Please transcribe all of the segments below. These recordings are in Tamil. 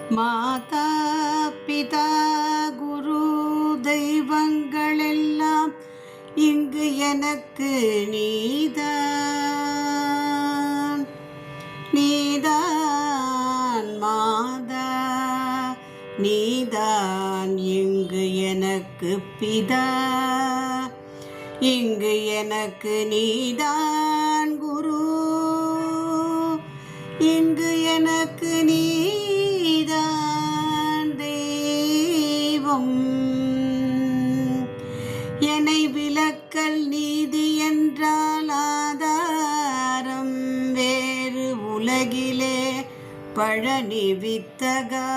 மாதா பிதா குரு தெய்வங்களெல்லாம் இங்கு எனக்கு நீதான் நீதான் மாதா நீதான் இங்கு எனக்கு பிதா இங்கு எனக்கு நீதான் குரு இங்கு எனக்கு நீதான் தெய்வம் என்னை விலக்கல் நீதி என்றால் ஆதாரம் வேறு உலகிலே பழனி வித்தகா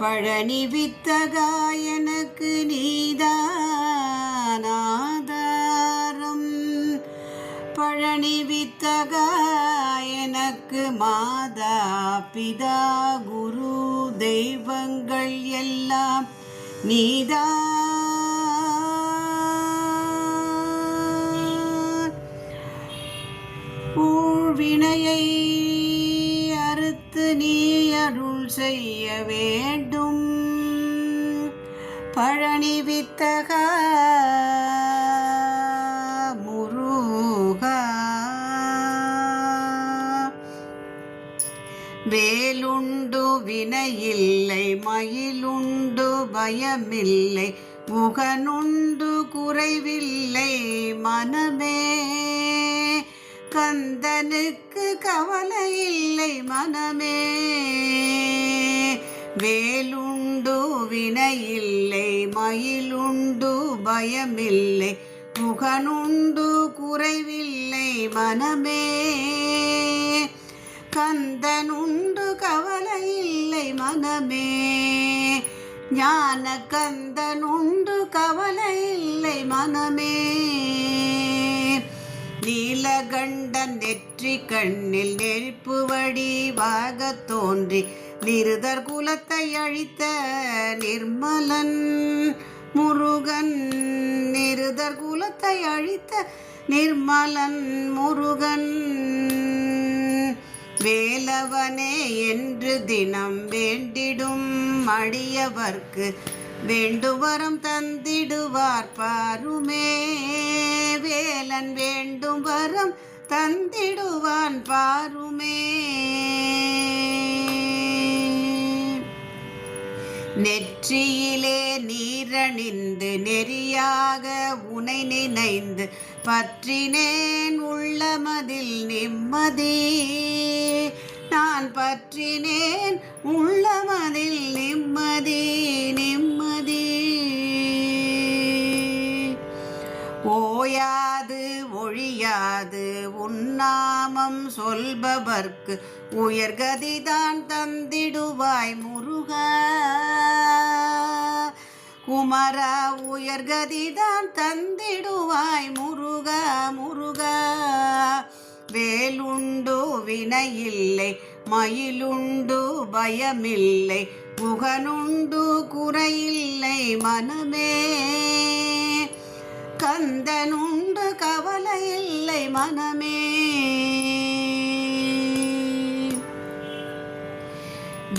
பழனி வித்தகா எனக்கு நீதான் ஆதாரம் பழனி வித்தகா எனக்கு மாதா பிதா குரு தெய்வங்கள் எல்லாம் நீதான் ஊழ்வினையை அறுத்து நீ அருள் செய்ய வேண்டும் பழனி வித்தகா முருகா வேலுண்டு வினையில்லை மயிலுண்டு பயமில்லை முகனுண்டு குறைவில்லை மனமே கந்தனுக்கு கவலை இல்லை மனமே வேலுண்டு வினையில்லை மயிலுண்டு பயமில்லை முகனுண்டு குறைவில்லை மனமே கந்தனுண்டு கவலை இல்லை மனமே ஞான கந்தனுண்டு கவலை இல்லை மனமே நீலகண்டன் நெற்றி கண்ணில் நெருப்பு வடிவாக தோன்றி நிருதர் குலத்தை அழித்த நிர்மலன் முருகன் நிருதர் குலத்தை அழித்த நிர்மலன் முருகன் வேலவனே என்று தினம் வேண்டிடும் அடியவர்க்கு வேண்டுவரம் தந்திடுவார் பாருமே வேலன் வேண்டும் வரம் தந்திடுவான் பாருமே நெற்றியிலே நீரணிந்து நெறியாக உனை நினைந்து பற்றினேன் உள்ளமதில் நிம்மதி நான் பற்றினேன் உள்ளமதில் நிம்மதி நிம்மதி ஓயாது ஒழியாது உன்னாமம் சொல்பவர்க்கு உயர்கதிதான் தந்திடுவாய் முருகா குமரா உயர்கதிதான் தந்திடுவாய் முருகா முருகா வேலுண்டு வினையில்லை மயிலுண்டு பயமில்லை முகனுண்டு குறையில்லை மனமே கந்தனுண்டு கவலை இல்லை மனமே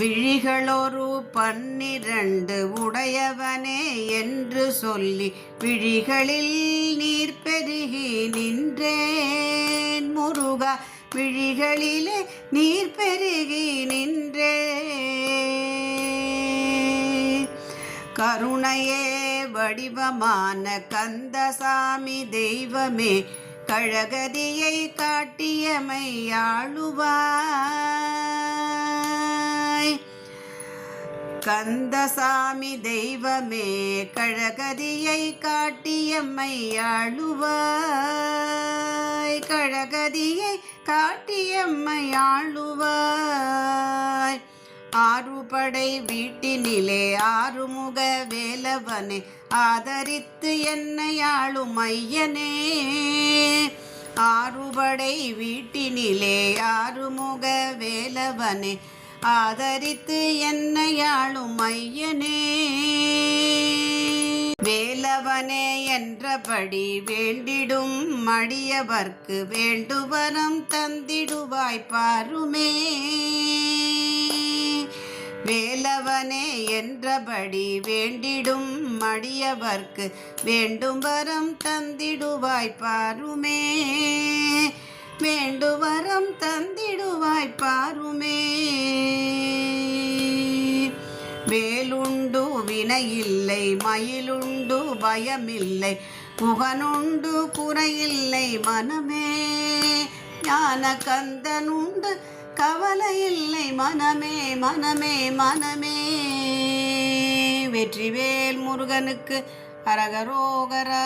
விழிகளொரு 12 உடையவனே என்று சொல்லி விழிகளில் நீர் பெருகி நின்றேன் முருகா விழிகளிலே நீர் பெருகி நின்றே கருணையே வடிவமான கந்தசாமி தெய்வமே கழகதியை காட்டியமை ஆளுவாய் கந்தசாமி தெய்வமே கழகதியை காட்டியம்மை ஆளுவாய் கழகதியை காட்டியம்மை ஆளுவாய் ஆறுபடை வீட்டினிலே ஆறுமுக வேலவனே ஆதரித்து என்னை ஆளும் ஐயனே ஆறுபடை வீட்டினிலே ஆறுமுக வேலவனே ஆதரித்து என்னை ஆளும் ஐயனே வேலவனே என்றபடி வேண்டிடும் அடியவர்க்கு வேண்டுவரம் தந்திடுவாய் பாருமே வேலவனே என்றபடி வேண்டிடும் அடியவர்க்கு வேண்டும் வரம் தந்திடுவாய் பாருமே, வேண்டுவரம் தந்திடுவாய் பாருமே. வேலுண்டு வினையில்லை மயிலுண்டு பயமில்லை முகனுண்டு குறையில்லை மனமே, ஞான கந்தனுண்டு கவலையில்லை மனமே மனமே மனமே. வெற்றிவேல் முருகனுக்கு அரகரோகரா.